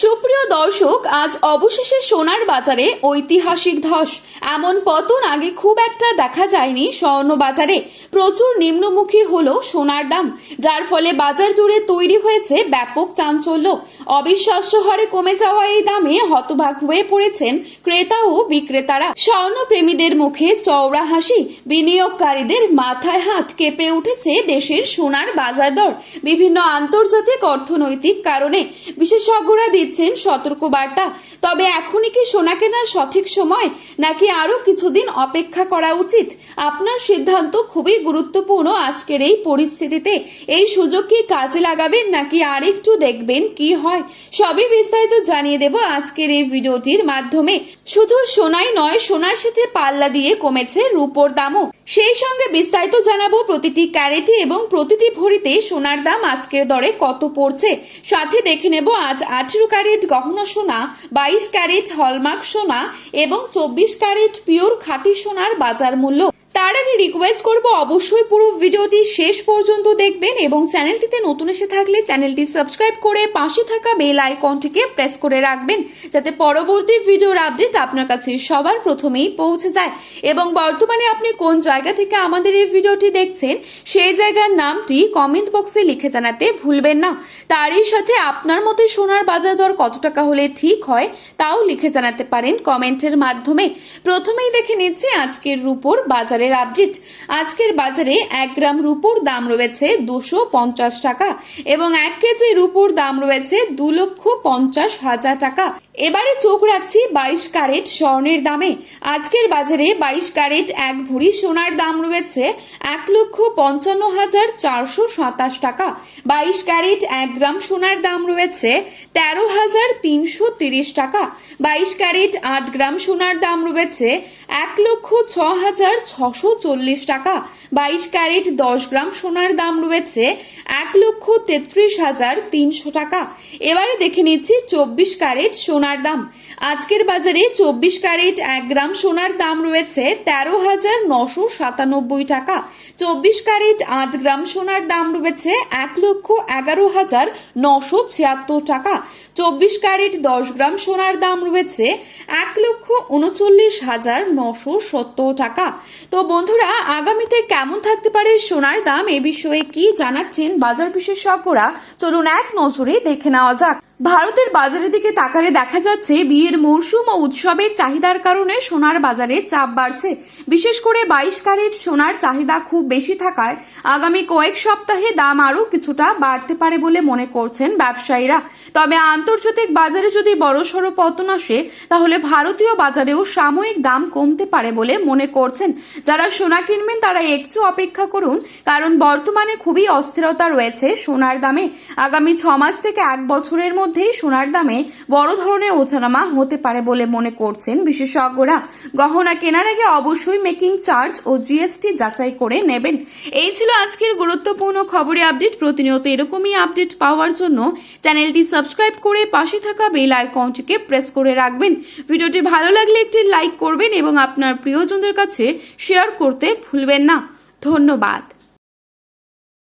সুপ্রিয় দর্শক, আজ অবশেষে সোনার বাজারে ঐতিহাসিক ধস। এমন পতন আগে খুব একটা দেখা যায়নি। স্বর্ণ বাজারে প্রচুর নিম্নমুখী হলো সোনার দাম, যার ফলে বাজার জুড়ে তৈরি হয়েছে ব্যাপক চাঞ্চল্য। অবিশ্বাস্য হারে কমে যাওয়া এই দামে হতবাক হয়ে পড়েছেন ক্রেতা ও বিক্রেতারা। স্বর্ণ প্রেমীদের মুখে চওড়া হাসি, বিনিয়োগকারীদের মাথায় হাত। কেঁপে উঠেছে দেশের সোনার বাজার দর। বিভিন্ন আন্তর্জাতিক অর্থনৈতিক কারণে বিশেষজ্ঞরা দিচ্ছেন সতর্ক বার্তা। তবে এখনই কি সোনা কেনার সঠিক সময়, নাকি আরো কিছুদিন অপেক্ষা করা উচিত? আপনার সিদ্ধান্ত খুবই গুরুত্বপূর্ণ আজকের এই পরিস্থিতিতে। এই সুযোগ কি কাজে লাগাবেন, নাকি আরেকটু দেখবেন কি হয়? সবই বিস্তারিত জানিয়ে দেব আজকের এই ভিডিওটির মাধ্যমে। শুধু সোনাই নয়, সোনার সাথে পাল্লা দিয়ে কমেছে রূপোর দামও। সেই সঙ্গে বিস্তারিত জানাবো প্রতিটি ক্যারেটে এবং প্রতিটি ভরিতে সোনার দাম আজকের দরে কত পড়ছে। সাথে দেখে নেব আজ 18 ক্যারেট গহনা সোনা, 22 ক্যারেট হলমার্ক সোনা এবং 24 ক্যারেট পিওর খাঁটি সোনার বাজার মূল্য। তার আগে রিকোয়েস্ট করব অবশ্যই পুরো ভিডিওটি শেষ পর্যন্ত দেখবেন এবং চ্যানেলটিতে নতুন এসে থাকলে চ্যানেলটি সাবস্ক্রাইব করে পাশে থাকা বেল আইকনটিকে প্রেস করে রাখবেন, যাতে পরবর্তী ভিডিওর আপডেট আপনার কাছে সবার প্রথমেই পৌঁছে যায়। এবং বর্তমানে আপনি কোন জায়গা থেকে আমাদের এই ভিডিওটি দেখছেন সেই জায়গার নামটি কমেন্ট বক্সে লিখে জানাতে ভুলবেন না। তারই সাথে আপনার মতে সোনার বাজার দর কত টাকা হলে ঠিক হয় তাও লিখে জানাতে পারেন কমেন্টের মাধ্যমে। প্রথমেই দেখে নিচ্ছি আজকের রূপোর বাজারে আপডেট। আজকের বাজারে 1 গ্রাম রূপোর দাম রয়েছে 250 টাকা এবং 1 কেজি রূপোর দাম রয়েছে 2,50,000 টাকা। এবারে চোখ রাখছি 22 ক্যারেট স্বর্ণের দামে। আজকের বাজারে 22 ক্যারেট 1 ভরি সোনার দাম রয়েছে 1,55,427 টাকা। 22 ক্যারেট 1 গ্রাম সোনার দাম রয়েছে 13,330 টাকা। 22 ক্যারেট 8 গ্রাম সোনার দাম রয়েছে 1,06,640 টাকা। 22 ক্যারেট 10 গ্রাম সোনার দাম রয়েছে 1,33,300 টাকা। এবারে দেখে নিচ্ছি 24 ক্যারেট সোনার দাম। আজকের বাজারে 24 ক্যারেট 1 গ্রাম সোনার দাম রয়েছে 13,997 টাকা। 24 ক্যারেট 8 গ্রাম সোনার দাম রয়েছে 1,11,976 টাকা। 24 ক্যারেট 10 গ্রাম সোনার দাম রয়েছে 1,39,970 টাকা। তো বন্ধুরা, আগামীতে কেমন থাকতে পারে সোনার দাম, এ বিষয়ে কি জানাচ্ছেন বাজার বিশেষজ্ঞরা, চলুন এক নজরে দেখে নেওয়া যাক। ভারতের বাজারের দিকে তাকালে দেখা যাচ্ছে বিয়ের মৌসুম ও উৎসবের চাহিদার কারণে সোনার বাজারে চাপ বাড়ছে। বিশেষ করে 22 ক্যারেট সোনার চাহিদা খুব বেশি থাকায় আগামী কয়েক সপ্তাহে দাম আরও কিছুটা বাড়তে পারে বলে মনে করছেন ব্যবসায়ীরা। তবে আন্তর্জাতিক বাজারে যদি বড়সড় পতন আসে, তাহলে ভারতীয় বাজারেও সাময়িক দাম কমতে পারে বলে মনে করছেন। যারা সোনা কিনবেন তারা একটু অপেক্ষা করুন, কারণ বর্তমানে খুবই অস্থিরতা রয়েছে সোনার দামে। আগামী 6 মাস থেকে 1 বছরের মধ্যেই সোনার দামে বড় ধরনের ওঠানামা হতে পারে বলে মনে করছেন বিশেষজ্ঞরা। গহনা কেনার আগে অবশ্যই মেকিং চার্জ ও জিএসটি যাচাই করে নেবেন। এই ছিল আজকের গুরুত্বপূর্ণ খবরে আপডেট। প্রতিনিয়ত এরকমই আপডেট পাওয়ার জন্য চ্যানেলটি সাবস্ক্রাইব করে পাশে থাকা বেল আইকনটিকে প্রেস করে রাখবেন। ভিডিওটি ভালো লাগলে একটি লাইক করবেন এবং আপনার প্রিয়জনদের কাছে শেয়ার করতে ভুলবেন না। ধন্যবাদ।